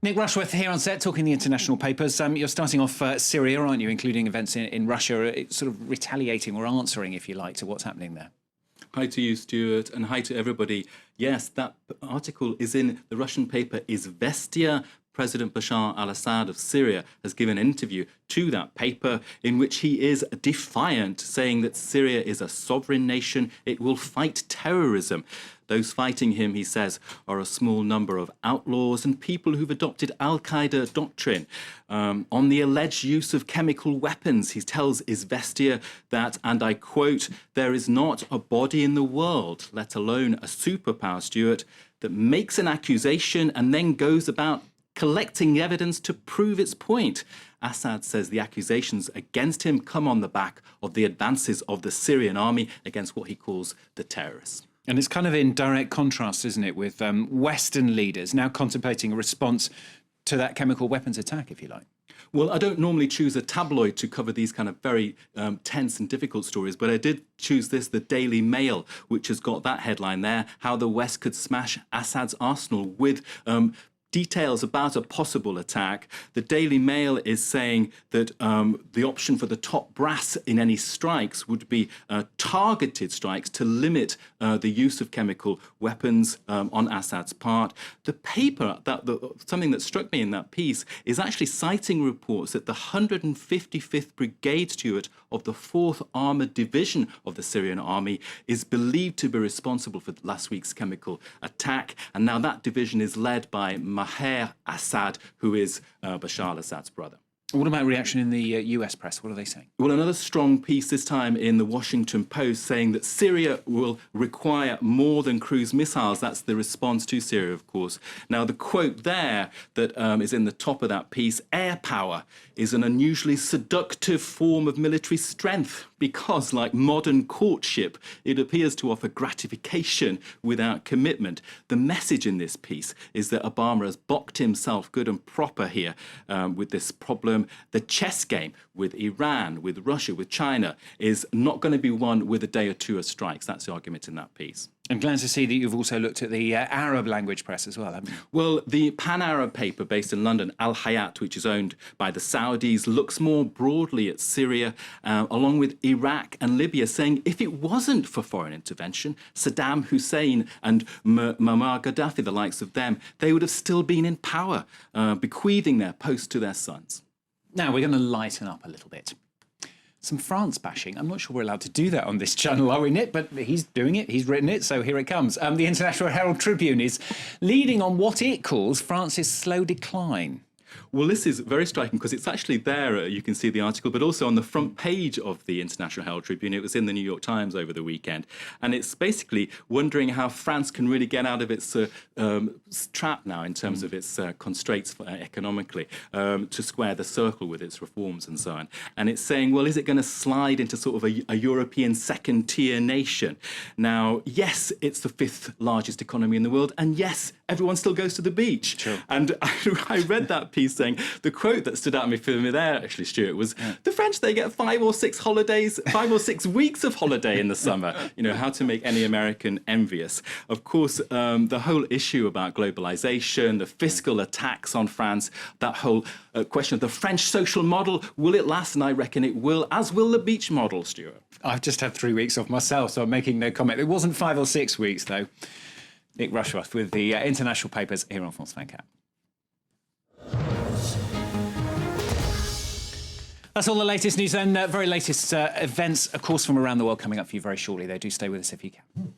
Nick Rushworth here on set, talking the international papers. You're starting off Syria, aren't you, including events in Russia, sort of retaliating or answering, if you like, to what's happening there. Hi to you, Stuart, and hi to everybody. Yes, that article is in the Russian paper Izvestia. President Bashar al-Assad of Syria has given an interview to that paper in which he is defiant, saying that Syria is a sovereign nation. It will fight terrorism. Those fighting him, he says, are a small number of outlaws and people who've adopted al-Qaeda doctrine. On the alleged use of chemical weapons, he tells Izvestia that, and I quote, "There is not a body in the world, let alone a superpower, Stuart, that makes an accusation and then goes about collecting evidence to prove its point." Assad says the accusations against him come on the back of the advances of the Syrian army against what he calls the terrorists. And it's kind of in direct contrast, isn't it, with Western leaders now contemplating a response to that chemical weapons attack, if you like. Well, I don't normally choose a tabloid to cover these kind of very tense and difficult stories, but I did choose this, the Daily Mail, which has got that headline there, how the West could smash Assad's arsenal, with details about a possible attack. The Daily Mail is saying that the option for the top brass in any strikes would be targeted strikes to limit the use of chemical weapons on Assad's part. The paper, something that struck me in that piece, is actually citing reports that the 155th Brigade, Stuart, of the 4th Armoured Division of the Syrian army is believed to be responsible for last week's chemical attack. And now that division is led by Maher Assad, who is Bashar al-Assad's brother. What about reaction in the US press? What are they saying? Well, another strong piece this time in the Washington Post saying that Syria will require more than cruise missiles. That's the response to Syria, of course. Now, the quote there that is in the top of that piece, "Air power is an unusually seductive form of military strength because, like modern courtship, it appears to offer gratification without commitment." The message in this piece is that Obama has boxed himself good and proper here with this problem. The chess game with Iran, with Russia, with China is not going to be won with a day or two of strikes. That's the argument in that piece. I'm glad to see that you've also looked at the Arab language press as well, haven't you? Well, the Pan-Arab paper based in London, Al-Hayat, which is owned by the Saudis, looks more broadly at Syria, along with Iraq and Libya, saying if it wasn't for foreign intervention, Saddam Hussein and Muammar Gaddafi, the likes of them, they would have still been in power, bequeathing their post to their sons. Now, we're going to lighten up a little bit. Some France bashing. I'm not sure we're allowed to do that on this channel, are we, Nick? But he's doing it. He's written it, so here it comes. The International Herald Tribune is leading on what it calls France's slow decline. Well, this is very striking because it's actually there, you can see the article, but also on the front page of the International Herald Tribune. It was in the New York Times over the weekend. And it's basically wondering how France can really get out of its trap now in terms of its constraints economically to square the circle with its reforms and so on. And it's saying, well, is it going to slide into sort of a European second-tier nation? Now, yes, it's the 5th largest economy in the world. And yes, everyone still goes to the beach. Sure. And I read that piece saying, the quote that stood out to me for me there, actually, Stuart, was the French, they get 5 or 6 holidays, 5 or 6 weeks of holiday in the summer. You know, how to make any American envious. Of course, the whole issue about globalization, the fiscal attacks on France, that whole question of the French social model, will it last? And I reckon it will, as will the beach model, Stuart. I've just had 3 weeks off myself, so I'm making no comment. It wasn't 5 or 6 weeks, though. Nick Rushworth with the international papers here on France 24. That's all the latest news and very latest events, of course, from around the world coming up for you very shortly. Do stay with us if you can.